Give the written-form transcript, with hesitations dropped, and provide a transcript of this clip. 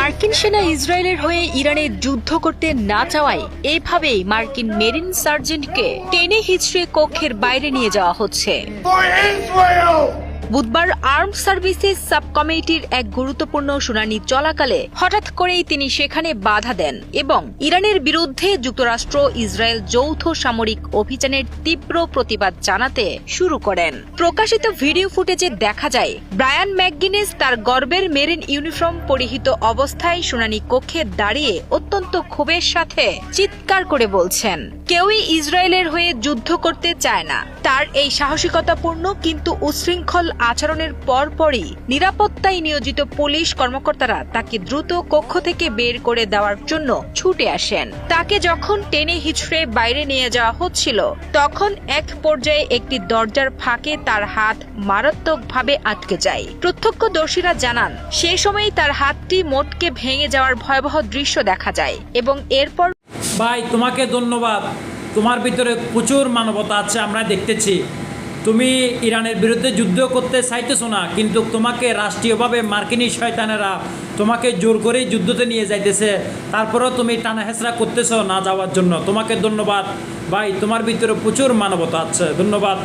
মার্কিন সেনা ইসরায়েলের হয়ে ইরানে যুদ্ধ করতে না চাওয়ায় এভাবেই মার্কিন মেরিন সার্জেন্টকে টেনে হিচড়ে কক্ষের বাইরে নিয়ে যাওয়া হচ্ছে। বুধবার আর্মড সার্ভিসেস সাব কমিটির এক গুরুত্বপূর্ণ শুনানি চলাকালে হঠাৎ করেই তিনি সেখানে বাধা দেন এবং ইরানের বিরুদ্ধে যুক্তরাষ্ট্র ইসরায়েল যৌথ সামরিক অভিযানের তীব্র প্রতিবাদ জানাতে শুরু করেন। প্রকাশিত ভিডিও ফুটেজে দেখা যায় ব্রায়ান ম্যাকগিনেস তার গর্বের মেরিন ইউনিফর্ম পরিহিত অবস্থায় শুনানি কক্ষে দাঁড়িয়ে অত্যন্ত ক্ষোভের সাথে চিৎকার করে বলছেন, কেউই ইসরায়েলের হয়ে যুদ্ধ করতে চায় না। তার এই সাহসিকতাপূর্ণ কিন্তু উচ্ছৃঙ্খল আচরণের পরপরই নিরাপত্তায় নিয়োজিত পুলিশ কর্মকর্তারা তাকে দ্রুত কক্ষ থেকে বের করে দেওয়ার জন্য ছুটে আসেন। তাকে যখন টেনে হিচড়ে বাইরে নিয়ে যাওয়া হচ্ছিল তখন এক পর্যায়ে একটি দরজার ফাঁকে তার হাত মারাত্মকভাবে আটকে যায়। প্রত্যক্ষদর্শীরা জানান সেই সময়ই তার হাতটি মোটকে ভেঙে যাওয়ার ভয়াবহ দৃশ্য দেখা যায় এবং এরপর ভাই তোমাকে ধন্যবাদ। তোমার ভিতরে প্রচুর মানবতা আছে, আমরা দেখতেছি। তুমি ইরানের বিরুদ্ধে যুদ্ধ করতে চাইতেছো না, কিন্তু তোমাকে রাষ্ট্রীয়ভাবে মার্কিনী শয়তানেরা তোমাকে জোর করেই যুদ্ধতে নিয়ে যাইতেছে, তারপরেও তুমি টানা হেঁচড়া করতেছো না যাওয়ার জন্য। তোমাকে ধন্যবাদ ভাই, তোমার ভিতরে প্রচুর মানবতা আছে, ধন্যবাদ।